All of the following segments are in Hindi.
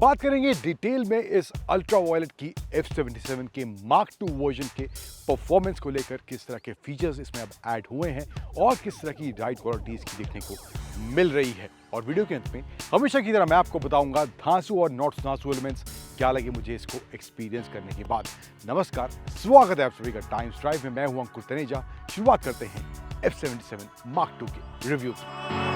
बात करेंगे डिटेल में इस अल्ट्रा वायलेट की F77 के मार्क II वर्जन के परफॉर्मेंस को लेकर, किस तरह के फीचर्स इसमें अब ऐड हुए हैं और किस तरह की राइड क्वालिटी इसकी देखने को मिल रही है। और वीडियो के अंत में हमेशा की तरह मैं आपको बताऊंगा धांसू और नॉट धांसू एलिमेंट्स क्या लगे मुझे इसको एक्सपीरियंस करने के बाद। नमस्कार, स्वागत है आप सभी का टाइम्स ड्राइव में। मैं हूं अंकुर तनेजा। शुरुआत करते हैं F77 मार्क II के रिव्यू से।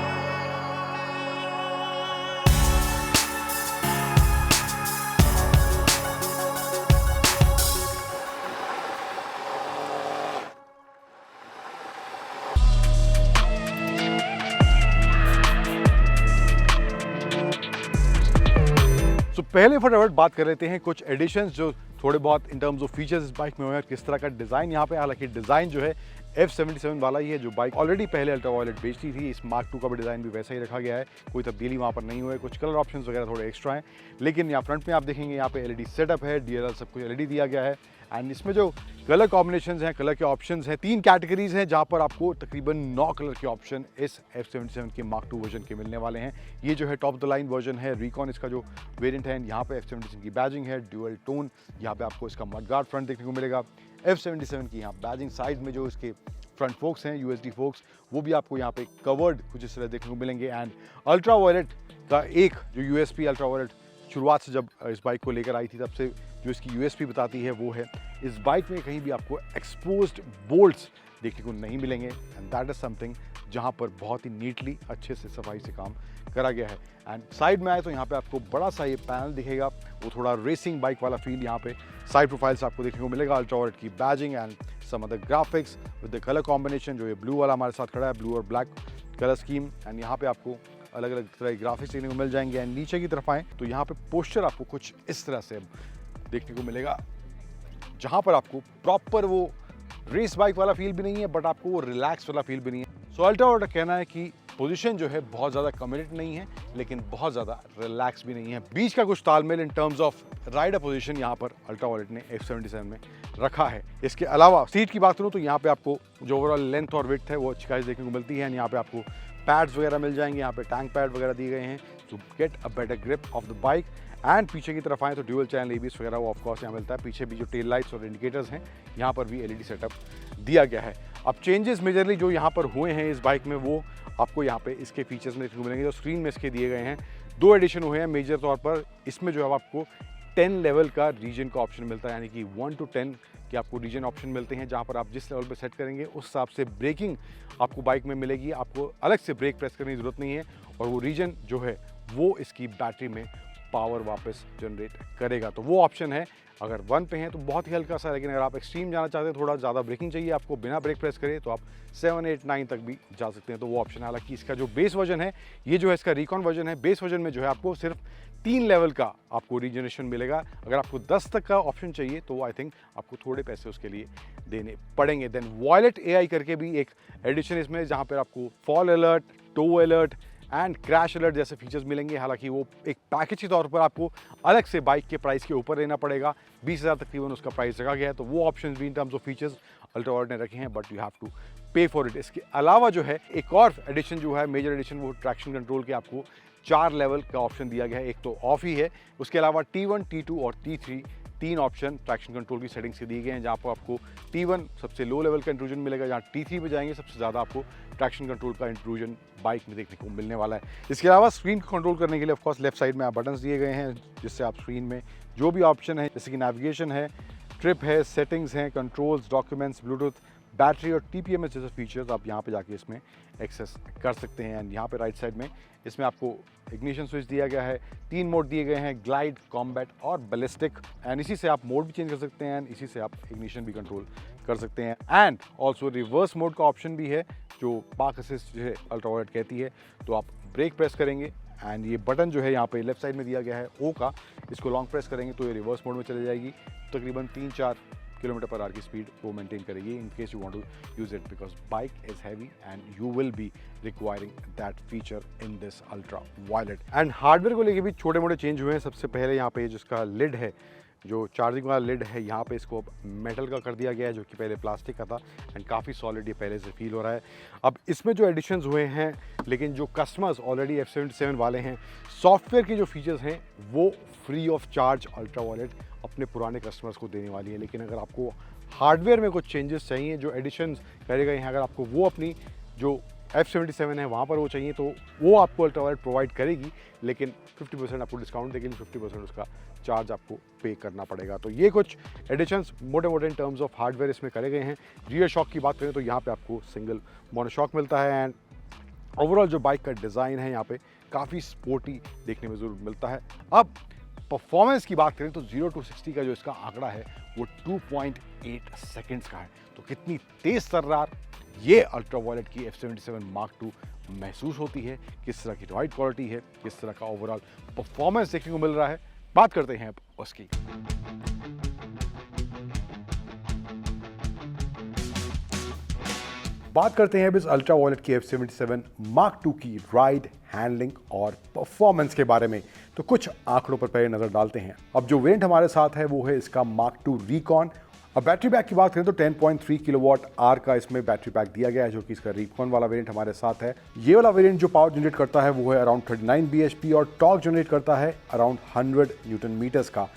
तो पहले फटाफट बात कर लेते हैं कुछ एडिशंस जो थोड़े बहुत इन टर्म्स ऑफ फीचर्स इस बाइक में हुए हैं, किस तरह का डिज़ाइन यहाँ पे। हालांकि डिज़ाइन जो है F77 वाला ही है जो बाइक ऑलरेडी पहले अल्ट्रा वायलेट बेचती थी। इस मार्क II का भी डिज़ाइन भी वैसा ही रखा गया है, कोई तब्दीली वहाँ पर नहीं हुआ है। कुछ कलर ऑप्शंस वगैरह थोड़े एक्स्ट्रा हैं, लेकिन यहाँ फ्रंट में आप देखेंगे यहाँ पे LED सेटअप है, DRL सब कुछ LED दिया गया है। एंड इसमें जो कलर कॉम्बिनेशंस हैं, कलर के ऑप्शंस हैं, 3 कैटेगरीज हैं जहाँ पर आपको तकरीबन 9 कलर के ऑप्शन इस F77 के मार्क II वर्जन के मिलने वाले हैं। ये जो है टॉप द लाइन वर्जन है, रिकॉन इसका जो वेरिएंट है। यहाँ पे F77 की बैजिंग है, ड्यूअल टोन। यहाँ पे आपको इसका मडगार्ड फ्रंट देखने को मिलेगा। F77 की यहाँ बैजिंग साइड में जो इसके फ्रंट फोक्स हैं, USD फोक्स, वो भी आपको यहाँ पे कवर्ड कुछ इस तरह देखने को मिलेंगे। एंड अल्ट्रा वायलेट का एक जो USP अल्ट्रा वायलेट शुरुआत से जब इस बाइक को लेकर आई थी तब से जो इसकी USP बताती है वो है इस बाइक में कहीं भी आपको एक्सपोज्ड बोल्ट्स देखने को नहीं मिलेंगे। एंड दैट इज समथिंग जहाँ पर बहुत ही नीटली अच्छे से सफाई से काम करा गया है। एंड साइड में आए तो यहाँ पे आपको बड़ा सा ये पैनल दिखेगा, वो थोड़ा रेसिंग बाइक वाला फील यहाँ पे साइड प्रोफाइल्स आपको देखने को मिलेगा। अल्ट्रा वायलेट की badging and some other graphics with the colour combination, जो ये ब्लू वाला हमारे साथ खड़ा है, ब्लू और ब्लैक कलर स्कीम। एंड यहाँ पे आपको अलग अलग तरह के ग्राफिक्स देखने को मिल जाएंगे। एंड नीचे की तरफ आएँ तो यहाँ पे पोस्चर आपको कुछ इस तरह से देखने को मिलेगा, जहाँ पर आपको प्रॉपर वो रेस बाइक वाला फील भी नहीं है, बट आपको वो रिलैक्स वाला फील भी नहीं है। सो अल्ट्रा वायलेट का कहना है कि पोजीशन जो है बहुत ज़्यादा कमिटेड नहीं है, लेकिन बहुत ज़्यादा रिलैक्स भी नहीं है। बीच का कुछ तालमेल in terms of rider position यहाँ पर अल्ट्रा वायलेट ने F77 में रखा है। इसके अलावा सीट की बात करूँ तो यहाँ पे आपको जो ओवरऑल लेंथ और विड्थ है वो अच्छी खासी देखने को मिलती है। यहाँ पे आपको पैड्स वगैरह मिल जाएंगे, यहाँ पे टैंक पैड वगैरह दिए गए हैं to get a better grip of the bike. And पीछे की तरफ आएँ तो ड्यूअल चैनल ABS वगैरह वो ऑफकोर्स यहाँ मिलता है। पीछे भी जो टेल लाइट्स और इंडिकेटर्स हैं यहाँ पर भी LED सेटअप दिया गया है। अब चेंजेस मेजरली जो यहाँ पर हुए हैं इस बाइक में वो आपको यहाँ पे इसके फीचर्स में देखने को मिलेंगे। जो स्क्रीन में इसके दिए गए हैं 2 एडिशन हुए हैं मेजर तौर पर। इसमें जो है आपको 10 लेवल का रीजन का ऑप्शन मिलता है, यानी कि 1 to 10 के आपको रीजन ऑप्शन मिलते हैं, जहाँ पर आप जिस लेवल पर सेट करेंगे उस हिसाब से ब्रेकिंग आपको बाइक में मिलेगी। आपको अलग से ब्रेक प्रेस करने की ज़रूरत नहीं है, और वो रीजन जो है वो इसकी बैटरी में पावर वापस जनरेट करेगा। तो वो ऑप्शन है। अगर 1 पे हैं तो बहुत ही हल्का सा, लेकिन अगर आप एक्सट्रीम जाना चाहते हैं, थोड़ा ज़्यादा ब्रेकिंग चाहिए आपको बिना ब्रेक प्रेस करे, तो आप 7, 8, 9 तक भी जा सकते हैं। तो वो ऑप्शन है। हालांकि इसका जो बेस वर्जन है, ये जो है इसका रिकॉन वर्जन है, बेस वर्जन में जो है आपको सिर्फ 3 लेवल का आपको रीजनरेशन मिलेगा। अगर आपको 10 तक का ऑप्शन चाहिए तो आई थिंक आपको थोड़े पैसे उसके लिए देने पड़ेंगे। देन वायलेट AI करके भी एक एडिशन इसमें, जहाँ पर आपको fall alert, tow alert and crash alert जैसे फीचर्स मिलेंगे। हालांकि वो एक पैकेज के तौर पर आपको अलग से बाइक के प्राइस के ऊपर लेना पड़ेगा। 20,000 तकरीबन उसका प्राइस रखा गया है। तो वो ऑप्शंस भी in terms of features Ultraviolette ने रखे हैं, but you have to pay for it. इसके अलावा जो है एक और एडिशन जो है मेजर एडिशन, वो ट्रैक्शन कंट्रोल के आपको 4 लेवल का ऑप्शन दिया गया है। एक तो ऑफ ही है, उसके अलावा T1, T2 और T3 3 ऑप्शन ट्रैक्शन कंट्रोल की सेटिंग्स से दिए गए हैं, जहाँ पर आपको T1 सबसे लो लेवल का इंट्रूजन मिलेगा, जहाँ T3 पे जाएंगे सबसे ज़्यादा आपको ट्रैक्शन कंट्रोल का इंट्रूजन बाइक में देखने को मिलने वाला है। इसके अलावा स्क्रीन को कंट्रोल करने के लिए ऑफकोर्स लेफ्ट साइड में आप बटन्स दिए गए हैं, जिससे आप स्क्रीन में जो भी ऑप्शन है, जैसे कि नेविगेशन है, ट्रिप है, सेटिंग्स हैं, कंट्रोल्स, डॉक्यूमेंट्स, ब्लूटूथ, बैटरी और TPMS जैसे फीचर्स आप यहाँ पे जाके इसमें एक्सेस कर सकते हैं। एंड यहाँ पे राइट साइड में इसमें आपको इग्निशन स्विच दिया गया है। 3 मोड दिए गए हैं, ग्लाइड, कॉम्बैट और बैलिस्टिक। एंड इसी से आप मोड भी चेंज कर सकते हैं, एंड इसी से आप इग्निशन भी कंट्रोल कर सकते हैं। एंड ऑल्सो रिवर्स मोड का ऑप्शन भी है, जो पार्क असिस्ट जो है अल्ट्रा वायलेट कहती है। तो आप ब्रेक प्रेस करेंगे एंड ये बटन जो है यहाँ पे लेफ्ट साइड में दिया गया है O का, इसको लॉन्ग प्रेस करेंगे तो ये रिवर्स मोड में चली जाएगी। तकरीबन 3-4 km/h की स्पीड वो मेंटेन करेगी in case you want to use it, because bike is heavy and you will be requiring that feature in this Ultraviolette. And hardware को लेके भी छोटे मोटे चेंज हुए हैं। सबसे पहले यहाँ पे जिसका लिड है जो चार्जिंग वाला लिड है यहाँ पे इसको अब मेटल का कर दिया गया है, जो कि पहले प्लास्टिक का था एंड काफ़ी सॉलिड ये पहले से फील हो रहा है। अब इसमें जो एडिशंस हुए हैं, लेकिन जो कस्टमर्स ऑलरेडी F77 वाले हैं, सॉफ्टवेयर के जो फीचर्स हैं वो free of charge Ultraviolette अपने पुराने कस्टमर्स को देने वाली है। लेकिन अगर आपको हार्डवेयर में कुछ चेंजेस चाहिए, जो एडिशंस करे गए हैं, अगर आपको वो अपनी जो F77 है वहाँ पर वो चाहिए, तो वो आपको अल्ट्रा वायलेट प्रोवाइड करेगी, लेकिन 50% आपको डिस्काउंट देगी, 50% उसका चार्ज आपको पे करना पड़ेगा। तो ये कुछ एडिशंस मोटे मोटे इन टर्म्स ऑफ हार्डवेयर इसमें करे गए हैं। रियर शॉक की बात करें तो यहाँ पे आपको सिंगल मोनोशॉक मिलता है एंड ओवरऑल जो बाइक का डिज़ाइन है यहाँ पे काफ़ी स्पोर्टी देखने में ज़रूर मिलता है। अब परफॉर्मेंस की बात करें तो 0 to 60 का जो इसका आंकड़ा है वो 2.8 सेकेंड्स का है। तो कितनी तेज़ तर्रार ये अल्ट्रा वायलेट की F77 Mark II महसूस होती है, किस तरह की राइड क्वालिटी है, किस तरह का ओवरऑल परफॉर्मेंस देखने को मिल रहा है, बात करते हैं अब उसकी। बात करते हैं अब इस अल्ट्रा वायलेट की F77 Mark II की राइड, हैंडलिंग और परफॉर्मेंस के बारे में। तो कुछ आंकड़ों पर पहले नजर डालते हैं। अब जो वेरिएंट हमारे साथ है वो है इसका Mark II Recon। अब बैटरी पैक की बात करें तो 10.3 किलोवाट आवर का इसमें बैटरी पैक दिया गया है, जो कि इसका Recon वाला वेरिएंट हमारे साथ है। ये वाला वेरिएंट जो पावर जनरेट करता है वो है अराउंड 39 bhp और टॉर्क जनरेट करता है अराउंड 100 न्यूटन मीटर्स का।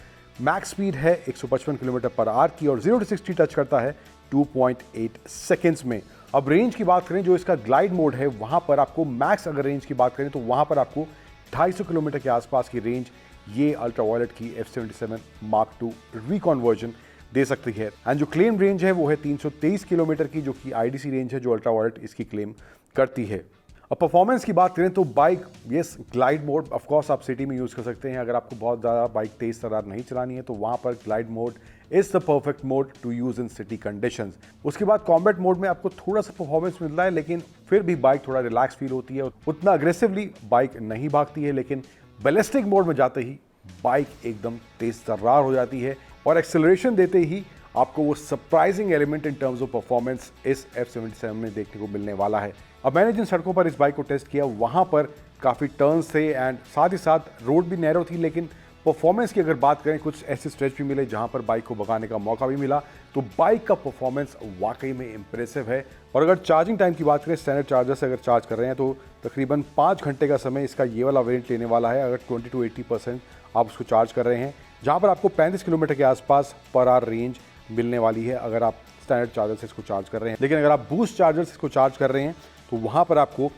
मैक्स स्पीड है 155 किलोमीटर पर आवर की और 0 to 60 टच करता है 2.8 सेकेंड्स में। अब रेंज की बात करें, जो इसका ग्लाइड मोड है वहां पर आपको मैक्स अगर रेंज की बात करें तो वहां पर आपको 250 किलोमीटर के आसपास की रेंज ये अल्ट्रा वायलेट की F77 Mark II Recon version दे सकती है। एंड जो क्लेम रेंज है वो है 323 किलोमीटर की, जो कि IDC रेंज है जो अल्ट्रा वायलेट इसकी क्लेम करती है। अब परफॉर्मेंस की बात करें तो bike yes glide mode of course आप सिटी में यूज़ कर सकते हैं। अगर आपको बहुत ज़्यादा बाइक तेज़ तर्रार नहीं चलानी है तो वहाँ पर glide mode is the perfect mode to use in city conditions. उसके बाद कॉम्बैट मोड में आपको थोड़ा सा परफॉर्मेंस मिलता है, लेकिन फिर भी बाइक थोड़ा रिलैक्स फील होती है, उतना अग्रेसिवली बाइक नहीं भागती है। लेकिन बैलिस्टिक मोड में जाते ही बाइक एकदम तेज़ तर्रार हो जाती है और एक्सेलरेशन देते ही आपको वो surprising element in terms of performance इस F77 में देखने को मिलने वाला है। अब मैंने जिन सड़कों पर इस बाइक को टेस्ट किया वहाँ पर काफ़ी टर्न्स थे एंड साथ ही साथ रोड भी नैरो थी, लेकिन परफॉर्मेंस की अगर बात करें कुछ ऐसे स्ट्रेच भी मिले जहाँ पर बाइक को भगाने का मौका भी मिला, तो बाइक का परफॉर्मेंस वाकई में इम्प्रेसिव है। और अगर चार्जिंग टाइम की बात करें, स्टैंडर्ड चार्जर से अगर चार्ज कर रहे हैं तो तकरीबन 5 घंटे का समय इसका ये वाला वेरिएंट लेने वाला है, अगर 20 to 80% आप उसको चार्ज कर रहे हैं, जहाँ पर आपको 35 किलोमीटर के आसपास पर आवर रेंज मिलने वाली है अगर आप स्टैंडर्ड चार्जर से इसको चार्ज कर रहे हैं। लेकिन अगर आप बूस्ट चार्जर से इसको चार्ज कर रहे हैं तो वहाँ पर आपको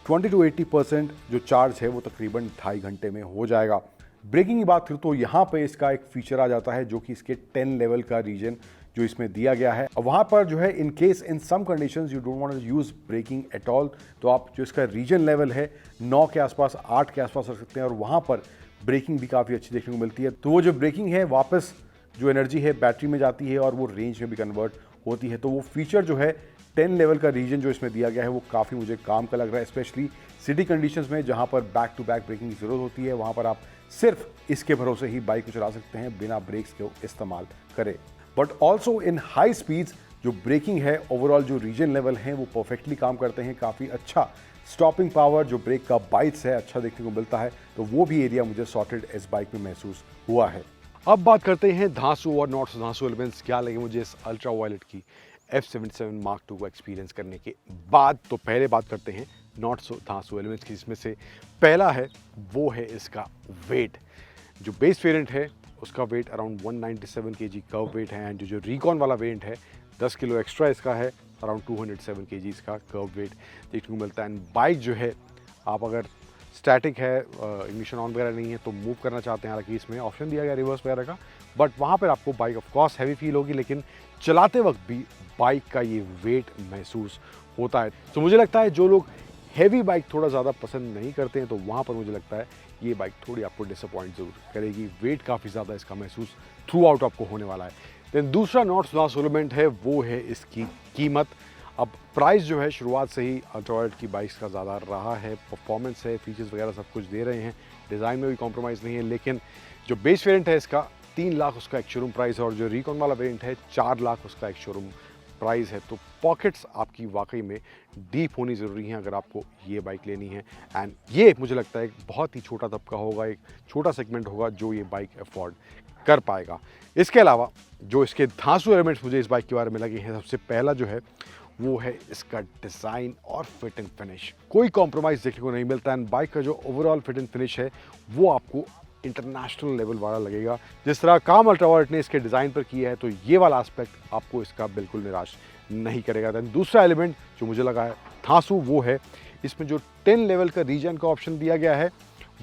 20 to 80% जो चार्ज है वो तकरीबन 2.5 घंटे में हो जाएगा। ब्रेकिंग की बात करूँ तो यहाँ पे इसका एक फीचर आ जाता है जो कि इसके 10 लेवल का रीजन जो इसमें दिया गया है। अब वहाँ पर जो है in case in some conditions you don't want to use braking at all, तो आप जो इसका रीजन लेवल है 9 के आसपास 8 के आसपास रख सकते हैं और वहाँ पर ब्रेकिंग भी काफ़ी अच्छी देखने को मिलती है। तो वो जो ब्रेकिंग है वापस जो एनर्जी है बैटरी में जाती है और वो रेंज में भी कन्वर्ट होती है। तो वो फीचर जो है 10 लेवल का रीजन जो इसमें दिया गया है वो काफ़ी मुझे काम का लग रहा है, स्पेशली सिटी कंडीशंस में जहाँ पर बैक टू बैक ब्रेकिंग की ज़रूरत होती है। वहाँ पर आप सिर्फ इसके भरोसे ही बाइक को चला सकते हैं बिना ब्रेक्स के इस्तेमाल करें। But also in high speeds जो ब्रेकिंग है ओवरऑल जो रीजन लेवल हैं वो परफेक्टली काम करते हैं। काफ़ी अच्छा स्टॉपिंग पावर जो ब्रेक का बाइट्स है अच्छा देखने को मिलता है, तो वो भी एरिया मुझे सॉर्टेड इस बाइक में महसूस हुआ है। अब बात करते हैं धांसू और नॉट धांसू एलिमेंट्स क्या लगे मुझे इस अल्ट्रा वायलेट की F77 Mark II को एक्सपीरियंस करने के बाद। तो पहले बात करते हैं नॉट सो धांसू एलिमेंट्स की, जिसमें से पहला है वो है इसका वेट। जो बेस वेरिएंट है उसका weight around 197 kg kerb weight है एंड जो रिकॉन वाला वेरिएंट है 10 किलो एक्स्ट्रा इसका है, अराउंड 207 kg इसका कर्व वेट देखने को मिलता है। एंड बाइक जो है आप अगर स्टैटिक है, इग्निशन ऑन वगैरह नहीं है तो मूव करना चाहते हैं, हालांकि इसमें ऑप्शन दिया गया रिवर्स वगैरह का, बट वहाँ पर आपको bike of course heavy feel होगी, लेकिन चलाते वक्त भी बाइक का ये वेट महसूस होता है। तो मुझे लगता है जो लोग हैवी बाइक थोड़ा ज़्यादा पसंद नहीं करते हैं तो वहाँ पर मुझे लगता है ये बाइक थोड़ी आपको डिसअपॉइंट ज़रूर करेगी। वेट काफ़ी ज़्यादा इसका महसूस थ्रू आउट आपको होने वाला है। देन दूसरा नॉट लॉस एलिमेंट है वो है इसकी कीमत। अब प्राइस जो है शुरुआत से ही अल्ट्रा वायलेट की बाइक्स का ज़्यादा रहा है, परफॉर्मेंस है, फीचर्स वगैरह सब कुछ दे रहे हैं, डिज़ाइन में भी कॉम्प्रोमाइज़ नहीं है, लेकिन जो बेस वेरिएंट है इसका 3 लाख उसका एक शोरूम प्राइस है और जो रिकॉन वाला वेरिएंट है 4 लाख उसका एक शोरूम प्राइस है। तो पॉकेट्स आपकी वाकई में डीप होनी ज़रूरी हैं अगर आपको ये बाइक लेनी है। एंड ये मुझे लगता है एक बहुत ही छोटा तबका होगा, एक छोटा सेगमेंट होगा जो ये बाइक अफोर्ड कर पाएगा। इसके अलावा जो इसके धांसू एलिमेंट्स मुझे इस बाइक के बारे में लगे हैं, सबसे पहला जो है वो है इसका डिज़ाइन और फिट एंड फिनिश। कोई कॉम्प्रोमाइज़ देखने को नहीं मिलता एंड बाइक का जो ओवरऑल फिट एंड फिनिश है वो आपको इंटरनेशनल लेवल वाला लगेगा। जिस तरह काम अल्ट्रावायलेट ने इसके डिज़ाइन पर किया है तो ये वाला एस्पेक्ट आपको इसका बिल्कुल निराश नहीं करेगा। दैन दूसरा एलिमेंट जो मुझे लगा है धांसू वो है इसमें जो 10 लेवल का रीजन का ऑप्शन दिया गया है,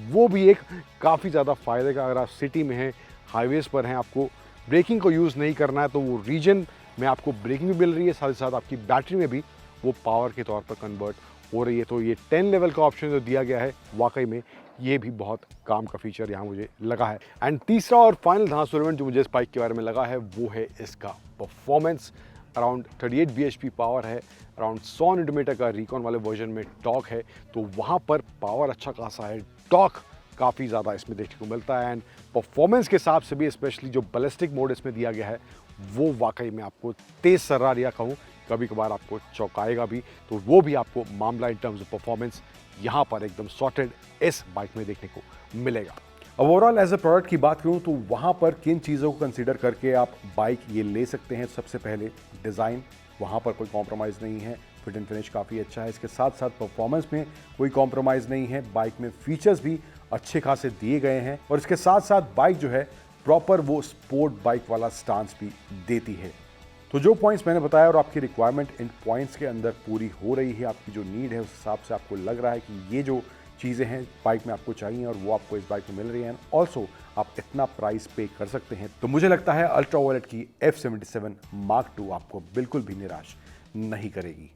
वो भी एक काफ़ी ज़्यादा फ़ायदे का। अगर आप सिटी में हैं, हाईवेज़ पर हैं, आपको ब्रेकिंग को यूज़ नहीं करना है तो वो रीजन में आपको ब्रेकिंग भी मिल रही है, साथ ही साथ आपकी बैटरी में भी वो पावर के तौर पर कन्वर्ट हो रही है। तो ये 10 लेवल का ऑप्शन जो दिया गया है वाकई में ये भी बहुत काम का फीचर यहाँ मुझे लगा है। एंड तीसरा और फाइनल धांसू एलिमेंट जो मुझे इस बाइक के बारे में लगा है वो है इसका परफॉर्मेंस। अराउंड 38 bhp पावर है, अराउंड 100 न्यूटन का रिकॉन वाले वर्जन में टॉर्क है, तो वहाँ पर पावर अच्छा खासा है, टॉर्क काफ़ी ज़्यादा इसमें देखने को मिलता है। एंड परफॉर्मेंस के हिसाब से भी स्पेशली जो बैलिस्टिक मोड इसमें दिया गया है वो वाकई में आपको तेज़ सर्रार या कहूँ कभी कभार आपको चौंकाएगा भी, तो वो भी आपको मामला इन टर्म्स ऑफ परफॉर्मेंस यहाँ पर एकदम सॉर्टेड इस बाइक में देखने को मिलेगा। अब ओवरऑल एज ए प्रोडक्ट की बात करूँ तो वहाँ पर किन चीज़ों को कंसीडर करके आप बाइक ये ले सकते हैं। सबसे पहले डिज़ाइन, वहाँ पर कोई कॉम्प्रोमाइज़ नहीं है, फिट एंड फिनिश काफ़ी अच्छा है। इसके साथ साथ परफॉर्मेंस में कोई कॉम्प्रोमाइज़ नहीं है, बाइक में फीचर्स भी अच्छे खासे दिए गए हैं और इसके साथ साथ बाइक जो है प्रॉपर वो स्पोर्ट बाइक वाला स्टांस भी देती है। तो जो पॉइंट्स मैंने बताया और आपकी रिक्वायरमेंट इन पॉइंट्स के अंदर पूरी हो रही है, आपकी जो नीड है उस हिसाब से आपको लग रहा है कि ये जो चीज़ें हैं बाइक में आपको चाहिए और वो आपको इस बाइक में मिल रही हैं, ऑल्सो आप इतना प्राइस पे कर सकते हैं, तो मुझे लगता है अल्ट्रावायलेट की F77 Mark II आपको बिल्कुल भी निराश नहीं करेगी।